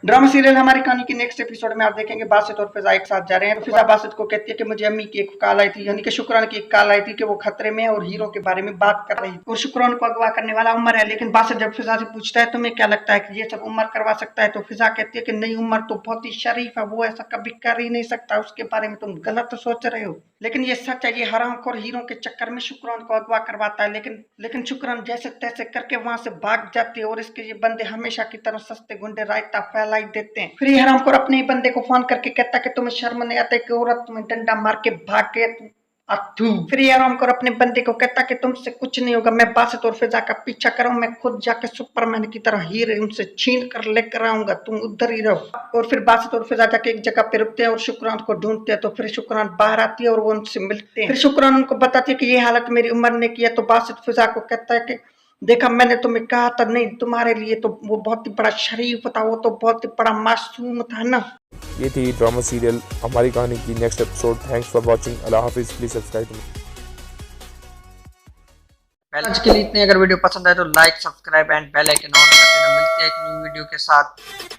Drama serial हमारी कहानी के नेक्स्ट एपिसोड में आप देखेंगे बासित और फिजा एक साथ जा रहे हैं। फिजा बासित को कहती है कि मुझे अम्मी की एक कॉल आई थी, यानी कि शुक्रान की एक कॉल आई थी कि वो खतरे में और हीरो के बारे में बात कर रही थी और शुक्रान को अगवा करने वाला उमर है। लेकिन बासित जब फिजा से पूछता है तुम्हें क्या लगता है कि ये सब उमर करवा सकता है, तो फिजा कहती है कि नहीं, उमर तो बहुत ही शरीफ है, वो ऐसा कभी कर ही नहीं सकता, उसके बारे में तुम गलत सोच रहे हो। लेकिन ये सच है, ये हरामखोर हीरो के चक्कर में शुक्रान को अगवा करवाता है। लेकिन शुक्रान जैसे तैसे करके वहां से भाग जाती है और इसके ये बंदे हमेशा की तरह सस्ते गुंडे रायता फैलाई देते हैं। फिर ये हरामखोर अपने ही बंदे को फोन करके कहता कि तुम्हें शर्म नहीं आता कि औरत तुम्हें डंडा मार के भाग गए। फिर ये हरामखोर अपने बंदे को कहता कि तुमसे कुछ नहीं होगा, मैं बासित और फिजा का पीछा करूं, मैं खुद जाके सुपरमैन की तरह हीरे उनसे छीन कर लेकर आऊंगा, तुम उधर ही रहो। और फिर बासित और फिजा जाके एक जगह पे रुकते हैं और शुक्रान को ढूंढते हैं। तो फिर शुक्रान बाहर आती है और वो उनसे मिलते हैं। फिर शुक्रान उनको बताती है कि ये हालत मेरी उम्र ने की है। तो बासित फिजा को कहता है कि देखा, मैंने तुम्हें कहा था, नहीं तुम्हारे लिए तो वो बहुत ही बड़ा शरीफ था, वो तो बहुत ही बड़ा मासूम था ना। ये थी ड्रामा सीरियल हमारी कहानी की next episode. Thanks for watching. अल्लाह हाफिज़। Please subscribe. आज के लिए इतने। अगर वीडियो पसंद आए तो like, subscribe and bell icon on कर देना। मिलते हैं एक न्यू वीडियो के साथ।